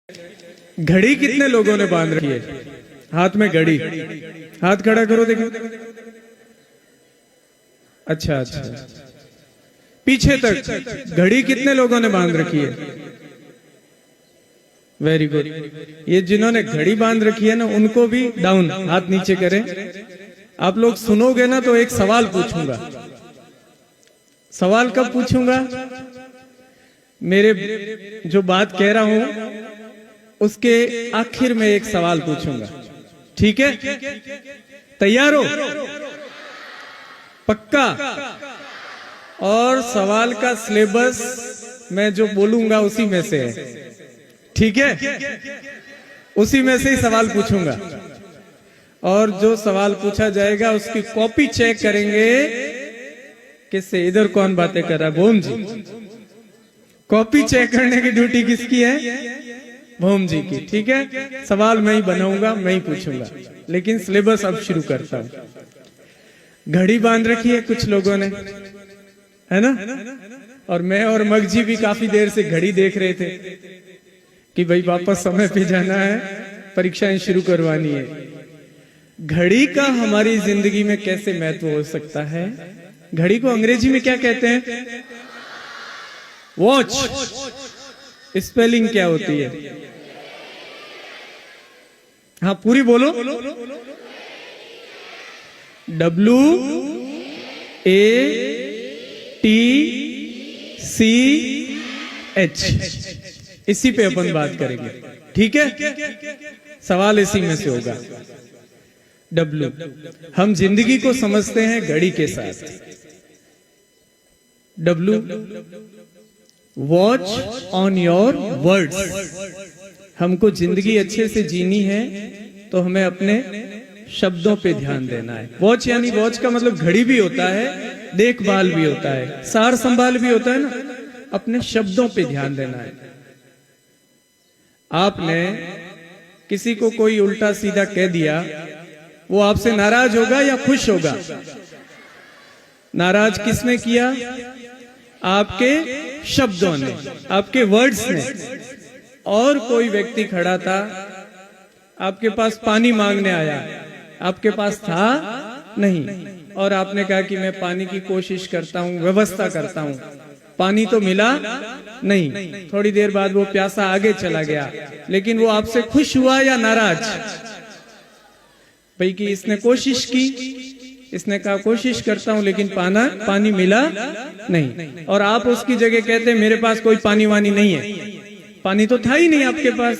घड़ी कितने लोगों ने बांध रखी है? हाथ में घड़ी, हाथ खड़ा करो देखो। अच्छा अच्छा, पीछे तक घड़ी कितने लोगों ने बांध रखी है? Very good. ये जिन्होंने घड़ी बांध रखी है ना, उनको भी डाउन, हाथ नीचे करें। आप लोग सुनोगे ना तो एक सवाल पूछूंगा। सवाल कब पूछूंगा? मेरे जो बात कह रहा हूं उसके आखिर में एक सवाल पूछूंगा, ठीक है? तैयार हो? पक्का? और सवाल का सिलेबस मैं जो बोलूंगा उसी में से है, ठीक है? उसी में से ही सवाल पूछूंगा और जो सवाल पूछा जाएगा उसकी कॉपी चेक करेंगे। किससे? इधर कौन बातें कर रहा है? भूम जी। कॉपी चेक करने की ड्यूटी किसकी है? भूम जी की, ठीक है? सवाल मैं ही बनाऊंगा, मैं ही पूछूंगा, लेकिन सिलेबस अब शुरू करता हूं। घड़ी बांध रखी है कुछ लोगों ने, है ना? और मैं और मगजी भी काफी देर से घड़ी देख रहे थे कि भाई वापस समय पे जाना है, परीक्षाएं शुरू करवानी है। घड़ी का हमारी जिंदगी में कैसे महत्व हो सकता है? घड़ी को अंग्रेजी में क्या कहते हैं? वॉच। स्पेलिंग क्या होती है? हाँ पूरी बोलो। WATCH। इसी पे अपन बात करेंगे, ठीक है? सवाल इसी में से होगा। W, हम जिंदगी को समझते हैं घड़ी के साथ। W, watch on your words. हमको जिंदगी अच्छे से जीनी है तो हमें अपने शब्दों पे ध्यान देना है। वॉच यानी, वॉच का मतलब घड़ी भी होता है, देखभाल भी होता है, सार संभाल भी होता है ना। अपने शब्दों पे ध्यान देना है। आपने किसी को कोई उल्टा सीधा कह दिया, वो आपसे नाराज होगा या खुश होगा? नाराज किसने किया? आपके शब्दों ने, आपके वर्ड्स ने। और कोई व्यक्ति खड़ा था, आपके पास पानी मांगने आया, आपके पास था नहीं, और आपने कहा कि मैं पानी की कोशिश करता हूं, व्यवस्था करता हूं। पानी तो मिला नहीं। थोड़ी देर बाद वो प्यासा आगे चला गया, लेकिन वो आपसे खुश हुआ या नाराज? भाई कि इसने कोशिश की, इसने कहा कोशिश करता हूं लेकिन पानी मिला नहीं, और आप उसकी जगह कहते हैं मेरे पास कोई पानी वानी नहीं है। पानी तो था ही नहीं आपके पास,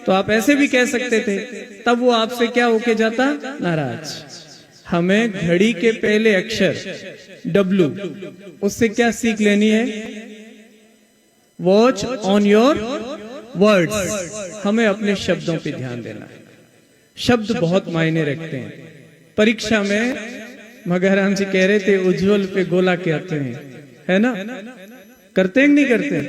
तो आप ऐसे भी कह सकते थे। तब वो आपसे क्या होके जाता? नाराज। हमें घड़ी के पहले अक्षर W, उससे क्या सीख लेनी है? Watch on your words. हमें अपने शब्दों पे ध्यान देना है। शब्द बहुत मायने रखते हैं। परीक्षा में मगहराम जी कह रहे थे उज्जवल पे गोला कहते हैं, है ना? करते हैं नहीं करते?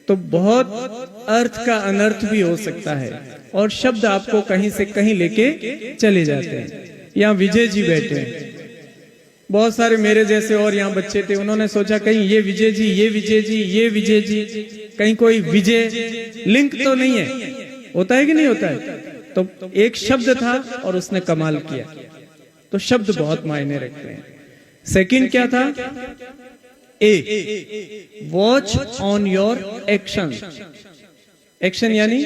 तो बहुत अर्थ का अनर्थ भी हो सकता है, और शब्द आपको कहीं से कहीं लेके चले जाते हैं। यहाँ विजय जी बैठे हैं, बहुत सारे मेरे जैसे और यहाँ बच्चे थे। उन्होंने सोचा कहीं ये विजय जी, ये विजय जी, ये विजय जी, कहीं कोई विजय लिंक तो नहीं है। होता है कि नहीं होता है? तो एक शब्द था और उसने कमाल किया। तो शब्द बहुत मायने रखते हैं। सेकंड क्या था? A, watch on your action. Action यानी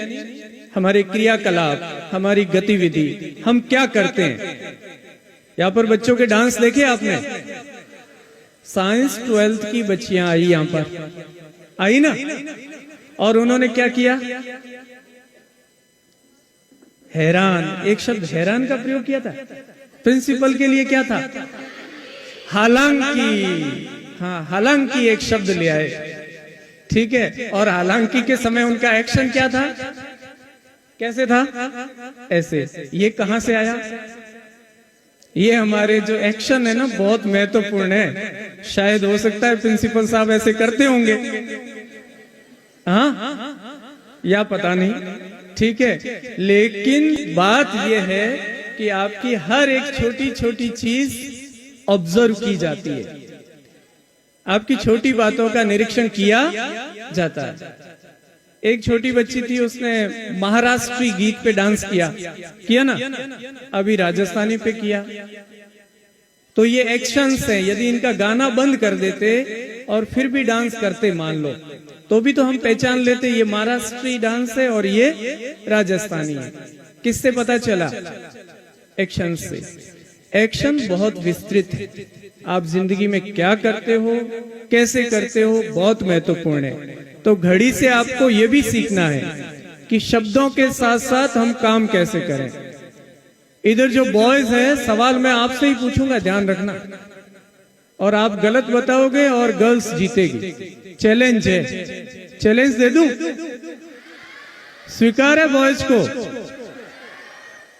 हमारे क्रियाकलाप, हमारी गतिविधि, हम क्या करते हैं। यहाँ पर बच्चों के डांस देखे आपने? साइंस 12th की बच्चियां आई, यहाँ पर आई ना, और उन्होंने क्या किया? हैरान। एक शब्द हैरान का प्रयोग किया था। प्रिंसिपल के लिए क्या था? हालांकि। हाँ, हालांकि एक शब्द ले आए, ठीक है? और हालांकि के समय उनका एक्शन क्या था? कैसे था? ऐसे। ये कहां से आया? ये हमारे जो एक्शन है ना, बहुत महत्वपूर्ण है। शायद हो सकता है प्रिंसिपल साहब ऐसे करते होंगे, हाँ, या पता नहीं, ठीक है? लेकिन बात यह है कि आपकी हर एक छोटी छोटी चीज ऑब्जर्व की जाती है। आपकी छोटी बातों का निरीक्षण किया जाता है। एक छोटी बच्ची थी, उसने महाराष्ट्री गीत पे डांस किया ना, अभी राजस्थानी पे किया। तो ये एक्शंस हैं, यदि इनका गाना बंद कर देते और फिर भी डांस करते मान लो, तो भी तो हम पहचान लेते ये महाराष्ट्री डांस है और ये राजस्थानी है। किससे पता चला? एक्शन से। एक्शन बहुत विस्तृत है, आप जिंदगी में क्या करते हो, कैसे करते हो, बहुत महत्वपूर्ण है। तो घड़ी से आपको ये भी सीखना है कि शब्दों के साथ साथ हम काम कैसे करें। इधर जो बॉयज है, सवाल मैं आपसे ही पूछूंगा, ध्यान रखना, और आप गलत बताओगे और गर्ल्स जीतेगी। चैलेंज है, चैलेंज दे दूं? स्वीकार है बॉयज को?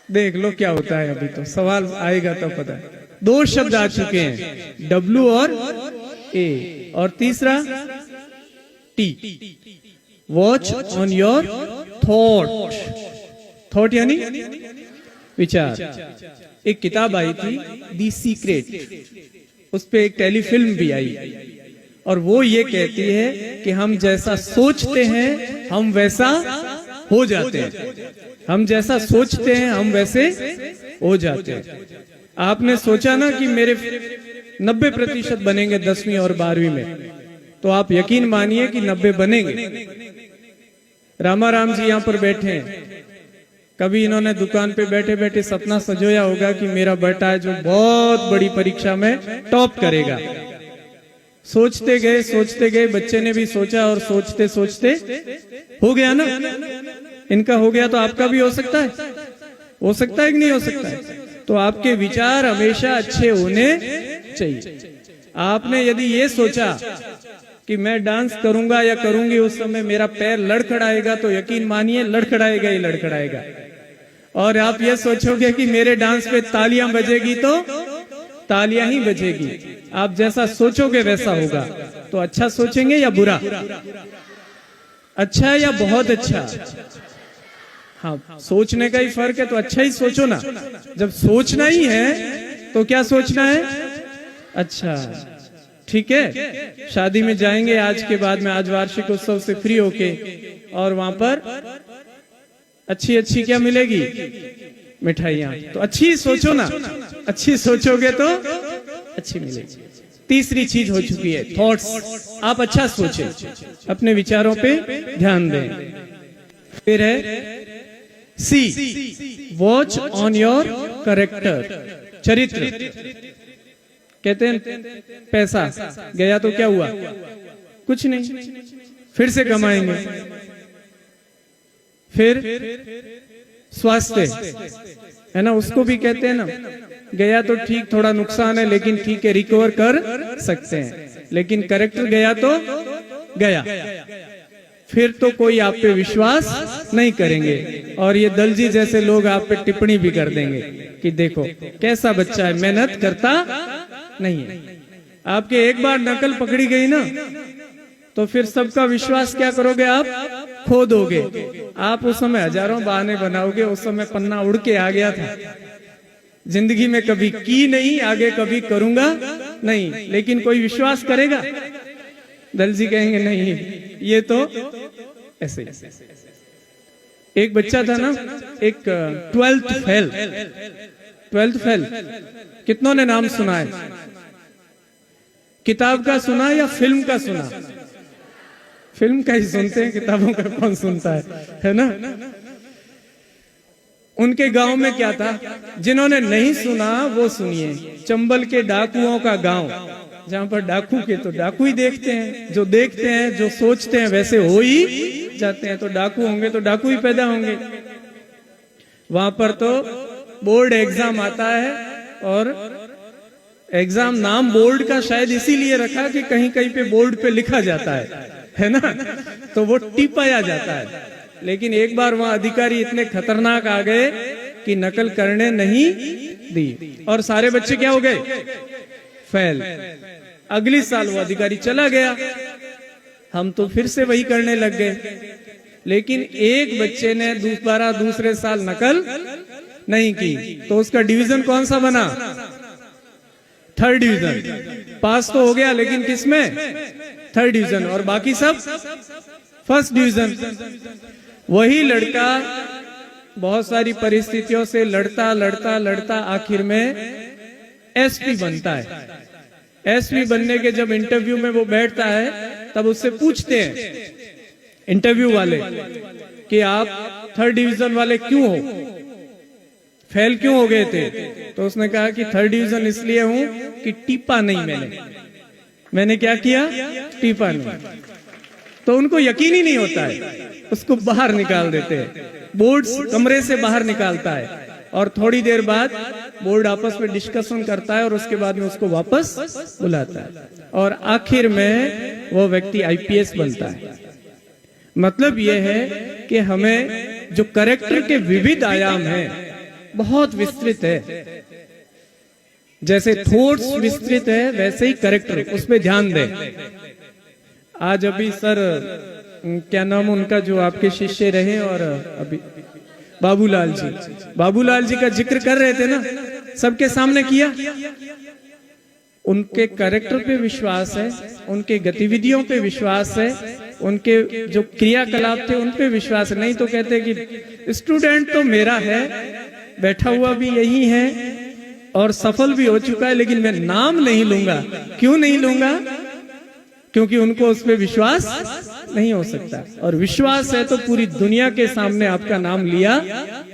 देख लो क्या होता है, अभी तो सवाल आएगा तो पता है। 2 शब्द आ चुके हैं, W और A, और तीसरा T। Watch on your thought. Thought यानी विचार। एक किताब आई थी दी सीक्रेट, उस पे एक टेलीफिल्म भी आई, और वो ये कहती है कि हम जैसा सोचते हैं हम वैसा हो जाते हैं। हम जैसा सोचते हैं हम वैसे हो जाते हैं। आपने सोचा ना कि मेरे 90% बनेंगे 10वीं और 12वीं में, तो आप यकीन मानिए कि 90 बनेंगे। रामाराम जी यहाँ पर बैठे हैं, कभी इन्होंने दुकान पे बैठे बैठे सपना सजोया होगा कि मेरा बेटा है जो बहुत बड़ी परीक्षा में टॉप करेगा। सोचते गए, बच्चे ने भी सोचा, और सोचते सोचते हो गया ना। इनका हो गया तो आपका भी हो सकता है। हो सकता है कि नहीं हो सकता है? तो आपके विचार हमेशा अच्छे होने चाहिए। आपने यदि ये सोचा कि मैं डांस करूंगा या करूंगी, उस समय मेरा पैर लड़खड़ाएगा, तो यकीन मानिए लड़खड़ाएगा ही लड़खड़ाएगा। और आप ये सोचोगे कि मेरे डांस पे तालियां बजेगी, तो तालियां ही बजेगी। आप जैसा सोचोगे वैसा होगा। तो अच्छा सोचेंगे या बुरा? अच्छा या बहुत अच्छा? हाँ, सोचने का ही फर्क है, तो अच्छा ही सोचो ना। जब सोचना ही है तो क्या सोचना है? अच्छा, ठीक है। शादी में जाएंगे आज के बाद में, आज वार्षिक उत्सव से फ्री होके, और वहां पर अच्छी अच्छी क्या मिलेगी? मिठाइयां। तो अच्छी ही सोचो ना, अच्छी सोचोगे तो अच्छी मिलेगी। तीसरी चीज हो चुकी है थॉट्स। आप अच्छा सोचें, अपने विचारों पे ध्यान दें। फिर है C, watch on your character, चरित्र। कहते हैं पैसा गया तो क्या हुआ? कुछ नहीं, फिर से कमाएंगे। फिर स्वास्थ्य है ना, उसको भी कहते हैं ना, गया तो ठीक, थोड़ा नुकसान है लेकिन ठीक है, रिकवर कर सकते हैं। लेकिन कैरेक्टर गया तो गया, फिर तो कोई आप पे विश्वास नहीं करेंगे। और ये दलजी जैसे लोग आप पे टिप्पणी भी कर देंगे कि देखो कैसा बच्चा है, मेहनत करता नहीं है। आपके एक बार नकल पकड़ी गई ना, तो फिर सबका विश्वास क्या करोगे? आप खो दोगे। आप उस समय हजारों बहाने बनाओगे। उस समय पन्ना उड़ के आ गया था, जिंदगी में कभी की नहीं, आगे कभी करूंगा नहीं, लेकिन कोई विश्वास करेगा? दलजी कहेंगे नहीं, ये तो ऐसे। एक बच्चा था ना, एक 12th फेल, कितनों ने नाम सुना है? किताब का सुना या फिल्म का सुना? फिल्म का ही सुनते हैं, किताबों का कौन सुनता है ना? उनके गांव में क्या था, जिन्होंने नहीं सुना वो सुनिए। चंबल के डाकुओं का गांव, जहां पर डाकू के तो डाकू ही देखते हैं, जो देखते हैं, जो सोचते हैं वैसे हो ही जाते हैं। तो डाकू होंगे तो डाकू ही पैदा होंगे। वहां पर तो बोर्ड एग्जाम आता है, और एग्जाम नाम बोर्ड का शायद इसीलिए रखा कि कहीं कहीं पे बोर्ड पे लिखा जाता है ना, तो वो टिपाया जाता है। लेकिन एक बार वहां अधिकारी इतने खतरनाक आ गए कि नकल करने नहीं दी, और सारे बच्चे क्या हो गए? फेल। अगली साल वो अधिकारी चला गया, हम तो फिर से वही करने लग गए। लेकिन एक बच्चे ने दोबारा दूसरे साल नकल नहीं की, तो उसका डिवीजन कौन सा बना? 3rd division. पास तो हो गया, लेकिन किसमें? 3rd division. और बाकी सब फर्स्ट डिवीजन। वही लड़का बहुत सारी परिस्थितियों से लड़ता लड़ता लड़ता आखिर में एसपी बनता है। एसपी बनने के जब इंटरव्यू में वो बैठता है तब उससे पूछते हैं इंटरव्यू वाले कि आप थर्ड डिवीजन वाले क्यों हो, फेल क्यों हो गए थे? तो उसने कहा कि थर्ड डिवीजन इसलिए हूं कि टीपा नहीं मैंने क्या किया? टीपा नहीं। तो उनको यकीन ही नहीं होता है, उसको बाहर निकाल देते हैं, बोर्ड कमरे से बाहर निकालता है और थोड़ी देर बाद बोर्ड आपस में डिस्कशन करता है और उसके बाद में उसको वापस बुलाता है और आखिर में वो व्यक्ति आईपीएस बनता है। मतलब ये है कि हमें जो कैरेक्टर के विविध आयाम हैं बहुत विस्तृत है। जैसे थॉट्स विस्तृत है वैसे ही कैरेक्टर, उस पर ध्यान दें। आज अभी सर क्या नाम उनका जो आपके शिष्य रहे और अभी बाबूलाल जी का जिक्र कर रहे थे ना, सबके सामने किया। उनके कैरेक्टर पे विश्वास है, उनके गतिविधियों पे विश्वास है, उनके जो क्रियाकलाप थे उन पे विश्वास है। नहीं तो कहते कि स्टूडेंट तो मेरा है, बैठा हुआ भी यही है और सफल भी हो चुका है, लेकिन मैं नाम नहीं लूंगा। क्यों नहीं लूंगा? क्योंकि उनको उस पर विश्वास नहीं हो सकता, और विश्वास है तो पूरी दुनिया के सामने आपका नाम लिया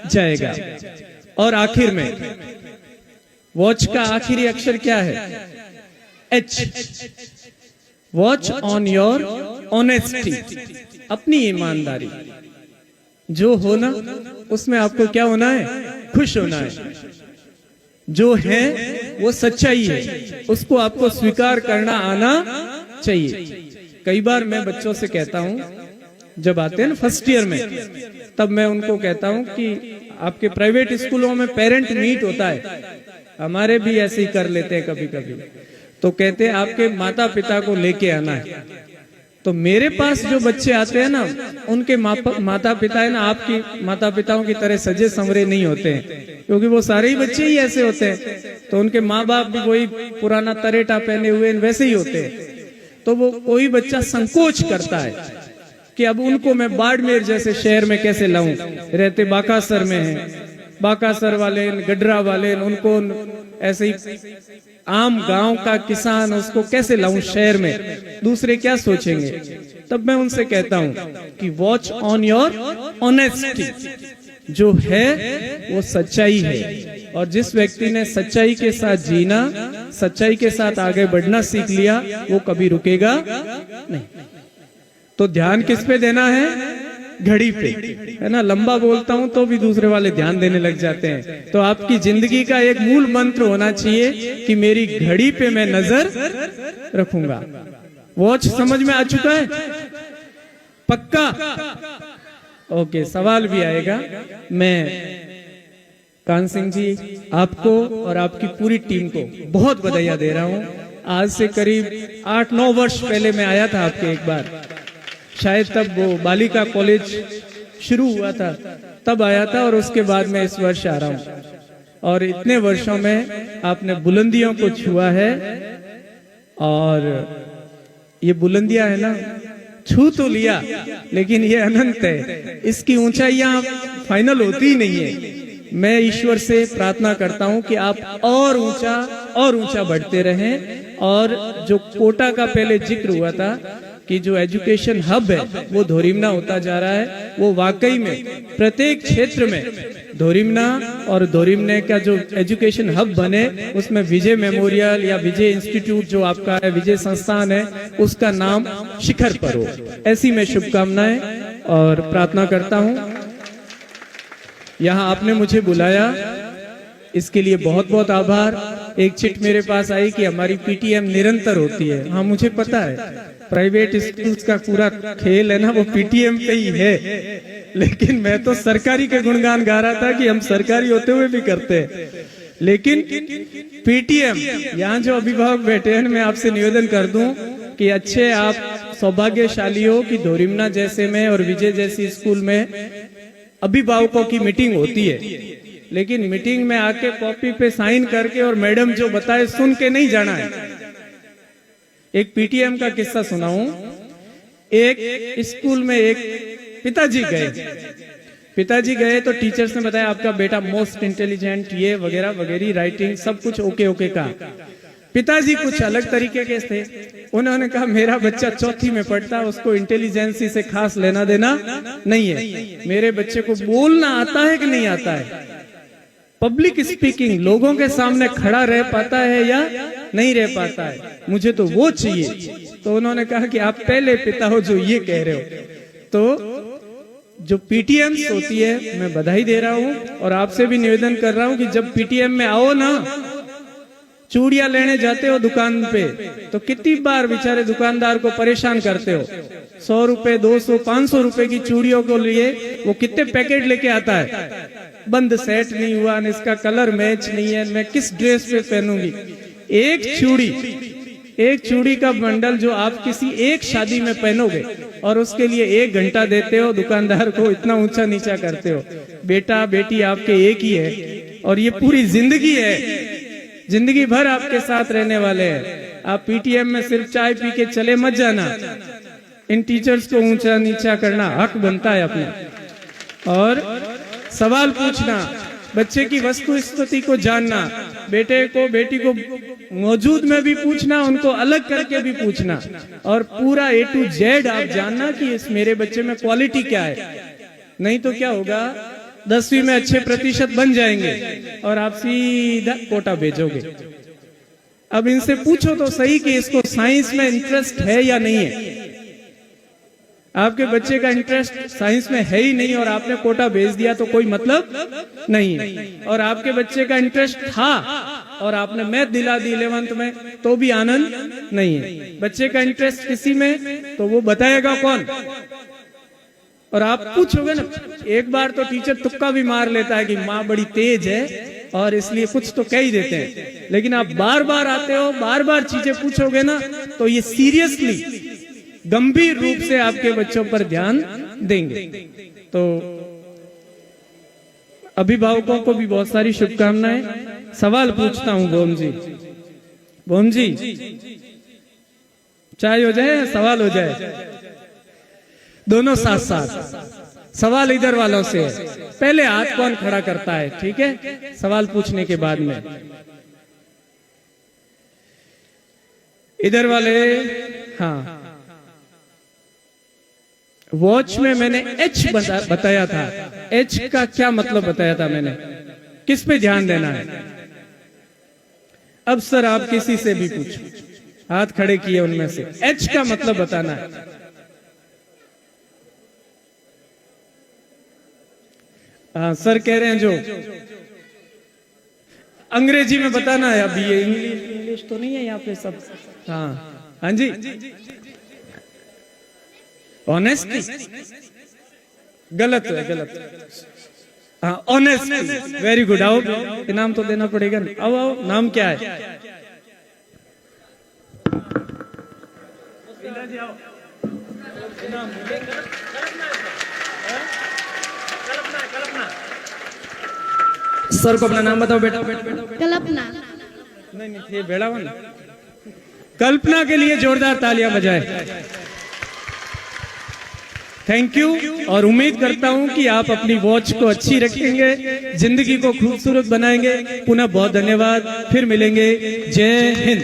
जाएगा। और आखिर में वॉच का आखिरी अक्षर क्या है? H. Watch on your honesty, अपनी ईमानदारी। जो हो ना उसमें आपको क्या होना है? खुश होना है। जो है वो सच्चाई है, उसको आपको स्वीकार करना आना चाहिए। कई बार मैं बच्चों से कहता हूं, जब आते हैं ना फर्स्ट ईयर में, तब मैं उनको कहता हूं कि आपके प्राइवेट स्कूलों में पेरेंट मीट होता है, हमारे भी ऐसे ही कर लेते हैं कभी कभी। तो कहते हैं आपके माता पिता को लेके आना है। तो मेरे पास जो बच्चे आते हैं ना, उनके माता पिता है ना आपकी माता पिताओं की तरह सजे संवरे नहीं होते हैं, क्योंकि वो सारे ही बच्चे ही ऐसे होते हैं। तो उनके माँ बाप भी वही पुराना तरेटा पहने हुए वैसे ही होते हैं। तो वो कोई बच्चा संकोच करता है कि अब उनको मैं बाड़मेर जैसे शहर में कैसे लाऊं, रहते बाकासर में हैं, बाकासर वाले गडरा वाले, उनको ऐसे ही आम गांव का किसान, उसको कैसे लाऊं शहर में, दूसरे क्या सोचेंगे? तब मैं उनसे कहता हूं कि वॉच ऑन योर ऑनेस्टी। जो है वो सच्चाई है, और जिस व्यक्ति ने सच्चाई के साथ जीना, सच्चाई के साथ आगे बढ़ना सीख लिया, वो कभी रुकेगा नहीं। तो ध्यान किस पे देना है? घड़ी पे, है ना। लंबा बोलता हूं तो भी दूसरे वाले ध्यान देने लग जाते हैं। तो आपकी जिंदगी का एक मूल मंत्र होना चाहिए कि मेरी घड़ी पे मैं नजर रखूंगा। वॉच समझ में आ चुका है? पक्का? ओके, सवाल भी आएगा। मैं कान सिंह जी आपको और आपकी पूरी टीम को बहुत बधाइयां दे रहा हूं। आज से करीब 8-9 वर्ष पहले मैं आया था आपके एक बार, शायद तब वो बालिका कॉलेज शुरू हुआ था, तब आया था, और उसके बाद मैं इस वर्ष आ रहा हूं। और इतने वर्षों में आपने बुलंदियों को छुआ है, और ये बुलंदियां है ना, छू तो लिया लेकिन ये अनंत है, इसकी ऊंचाइयां फाइनल होती ही नहीं है। मैं ईश्वर से प्रार्थना करता हूं कि आप और ऊंचा बढ़ते रहें। और जो कोटा का पहले जिक्र हुआ था कि जो एजुकेशन हब है वो धोरिमना होता जा रहा है, वो वाकई में प्रत्येक क्षेत्र में धोरिमना और धोरिमने का जो एजुकेशन हब बने, उसमें विजय मेमोरियल या विजय इंस्टीट्यूट जो आपका है, विजय संस्थान है, उसका नाम शिखर पर हो। ऐसी मैं शुभकामनाएं और प्रार्थना करता हूं। यहाँ आपने मुझे बुलाया, इसके लिए बहुत बहुत आभार। एक चिट मेरे पास आई कि हमारी पीटीएम निरंतर होती है। हाँ, मुझे पता है, प्राइवेट स्कूल्स का पूरा खेल है ना वो पीटीएम पे ही है, लेकिन मैं तो सरकारी के गुणगान गा रहा था कि हम सरकारी होते हुए भी करते हैं। लेकिन पीटीएम, यहाँ जो अभिभावक बैठे हैं, मैं आपसे निवेदन कर दूं कि अच्छे आप सौभाग्यशाली हो कि धोरिमना जैसे में और विजय जैसी स्कूल में अभिभावकों की मीटिंग होती है, लेकिन मीटिंग में आके कॉपी पे साइन करके और मैडम जो बताए सुन के नहीं जाना है। एक पीटीएम का किस्सा सुनाऊं। एक स्कूल में एक पिताजी गए तो टीचर्स ने बताया आपका बेटा मोस्ट इंटेलिजेंट, ये वगैरह वगैरह, राइटिंग सब कुछ ओके ओके का। पिताजी कुछ अलग तरीके के थे, उन्होंने कहा मेरा बच्चा चौथी में पढ़ता है, उसको इंटेलिजेंसी से खास लेना देना नहीं है, मेरे बच्चे को बोलना आता है कि नहीं आता है, पब्लिक स्पीकिंग, लोगों के सामने खड़ा रह पाता है या नहीं रह पाता है, मुझे तो वो चाहिए। तो उन्होंने कहा कि आप पहले पिता हो जो ये कह रहे हो। तो जो पीटीएम्स होती है, मैं बधाई दे रहा हूं और आपसे भी निवेदन कर रहा हूं कि जब पीटीएम में आओ ना, चूड़ियां लेने जाते हो दुकान पे, तो कितनी बार बेचारे दुकानदार को परेशान करते हो। 100 रुपए, 200, 500 रुपए की चूड़ियों को लिए वो कितने पैकेट लेके आता है, बंद सेट नहीं हुआ, इसका कलर मैच नहीं है, मैं किस ड्रेस पे पहनूंगी। एक चूड़ी का बंडल जो आप किसी एक शादी में पहनोगे और उसके लिए 1 घंटा देते हो, दुकानदार को इतना ऊंचा नीचा करते हो। बेटा बेटी आपके एक ही है और ये पूरी जिंदगी है, जिंदगी भर आपके साथ रहने वाले हैं। आप पीटीएम में सिर्फ चाय पी के चले मत जाना, इन टीचर्स को ऊंचा नीचा करना हक बनता है अपना। और सवाल पूछना, बच्चे की वस्तु स्थिति को जानना, बेटे को बेटी को मौजूद में भी पूछना, उनको अलग करके भी पूछना, और पूरा A to Z आप जानना कि इस मेरे बच्चे में क्वालिटी क्या है। नहीं तो क्या होगा, 10वीं में अच्छे प्रतिशत बन जाएंगे और आप सीधा कोटा भेजोगे। अब इनसे पूछो तो सही कि इसको साइंस में इंटरेस्ट है या नहीं है। आपके बच्चे का इंटरेस्ट साइंस में है ही नहीं और आपने कोटा भेज दिया तो कोई मतलब नहीं है। और आपके बच्चे का इंटरेस्ट था और आपने मैथ दिला दी 11th में तो भी आनंद नहीं है। बच्चे का इंटरेस्ट किसी में तो वो बताएगा कौन। और आप पूछोगे ना, एक बार तो टीचर तुक्का भी मार लेता है कि माँ बड़ी तेज है और इसलिए कुछ तो कह ही देते हैं, लेकिन आप बार बार आते हो, बार बार चीजें पूछोगे ना, तो ये सीरियसली गंभीर रूप से आपके बच्चों पर ध्यान देंगे। तो अभिभावकों को भी बहुत सारी शुभकामनाएं। सवाल पूछता हूं बोम जी, चाय हो जाए सवाल हो जाए, दोनों साथ साथ। सवाल इधर वालों से है, पहले हाथ कौन खड़ा करता है, ठीक है, सवाल पूछने के बाद में। इधर वाले, हाँ। वॉच में मैंने H बताया था, H का क्या मतलब बताया था मैंने, किस पे ध्यान देना है। अब सर आप किसी से भी पूछो, हाथ खड़े किए उनमें से, H का मतलब बताना है। सर कह रहे हैं जो अंग्रेजी में बताना है। अभी ये इंग्लिश तो नहीं है यहाँ पे सब। हाँ जी, ऑनेस्टी गलत है। हाँ ऑनेस्टी, वेरी गुड। आओ, इनाम तो देना पड़ेगा ना। आओ, नाम क्या है? सर को अपना नाम बताओ बेटा। कल्पना। नहीं ये बेड़ावन। कल्पना के लिए जोरदार तालियां बजाएं। Thank you. और उम्मीद करता हूं कि आप अपनी वॉच को अच्छी रखेंगे, जिंदगी को खूबसूरत बनाएंगे। पुनः बहुत धन्यवाद, फिर मिलेंगे। जय हिंद।